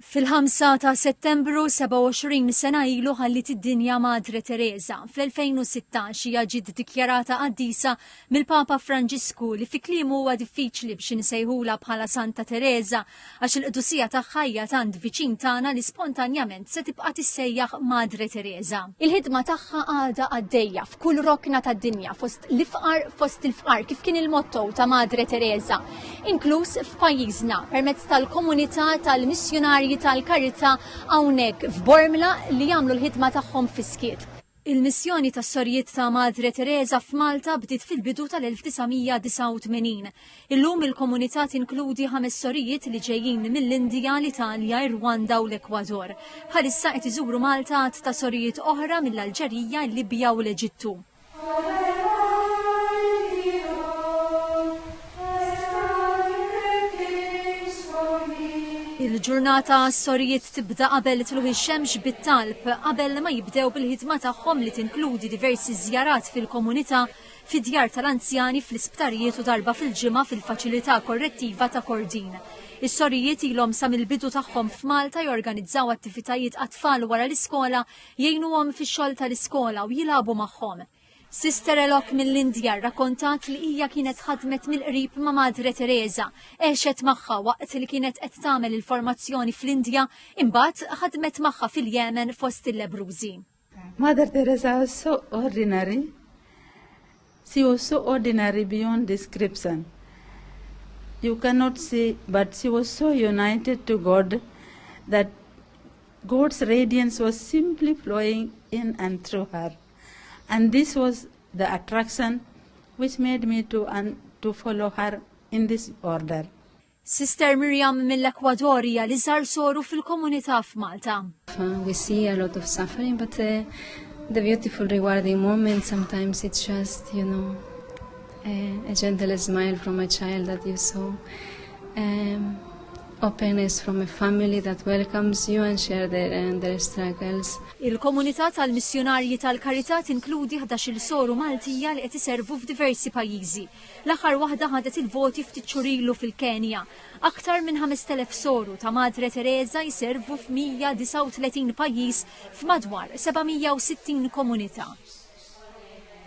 Fil-5 ta' Settembru 27 sena ilu ħallit id-dinja Madre Tereża. Fl-2016 hija ġiet dikjarata qaddisa mill-Papa Franġisku li fi kliemu huwa diffiċli biex insejħula bħala Santa Tereża għax il-qdusija tagħha hija tant viċin tagħna li spontanjament se tibqa' tissejjaħ Madre Tereża. Il-ħidma tagħha għadha għaddejja f'kull rokna tad-dinja fost il-fqar kif kien il-motto ta' Madre Tereża, inkluż f'pajjiżna permezz tal-komunità tal-missjonarji tal-karità hawnhekk f'Bormla li jagħmlu l-ħidma tagħhom fis-skiet. Il-missjoni tas-sorijiet ta' Madre Tereża f'Malta bdiet fil-bidu tal-1989. Illum il-komunità tinkludi 5 sorijiet li ġejjin mill-Indja, l-Italja, ir-Rwanda u l-Ekwador. Bħalissa qed iżuru Malta ta' sorijiet oħra mill-Alġerija, l-Libja u l-Eġittu. Il-ġurnata s-sorijiet tibda qabel tluħ ix-xemx bit-talb, qabel ma jibdew bil-ħidma tagħhom li tinkludi diversi żjarat fil-komunità, fid-djar tal-anzjani, fl-isptarijiet u darba fil-ġimgħa fil-faċilità korrettiva ta' Kordin. Is-sorijiet ilhom sa mill-bidu tagħhom f'Malta jorganizzaw attivitajiet għat-tfal wara l-iskola, jgħinuhom fix-xogħol tal-iskola u jilagħbu magħhom. Sister Elok mill-Indja rrakkontat li hija kienet ħadmet mill-qrib ma' Madre Tereża, għexet magħha waqt li kienet qed tagħmel il-formazzjoni fl-Indja, imbagħad ħadmet magħha fil-Yemen fost il-Lebrużi. Mother Teresa was so ordinary. She was so ordinary beyond description. You cannot see, but she was so united to God that God's radiance was simply flowing in and through her. And this was the attraction which made me to follow her in this order. Sister Miriam mill-Ekwador hija li żar soru fil-komunità f'Malta. We see a lot of suffering, but the beautiful rewarding moment sometimes it's just, a gentle smile from a child that you saw. Openness from a family that welcomes you and share their struggles. Il-komunità tal-missjonarji tal-karità tinkludi 11 soru Maltija li qed iservu f'diversi pajjiżi. L-aħħar waħda ħadet il-voti ftit xhur ilu fil-Kenja. Aktar minn 5,000 soru ta' Madre Tereża jservu f'139 pajjiż f'madwar 760 komunità.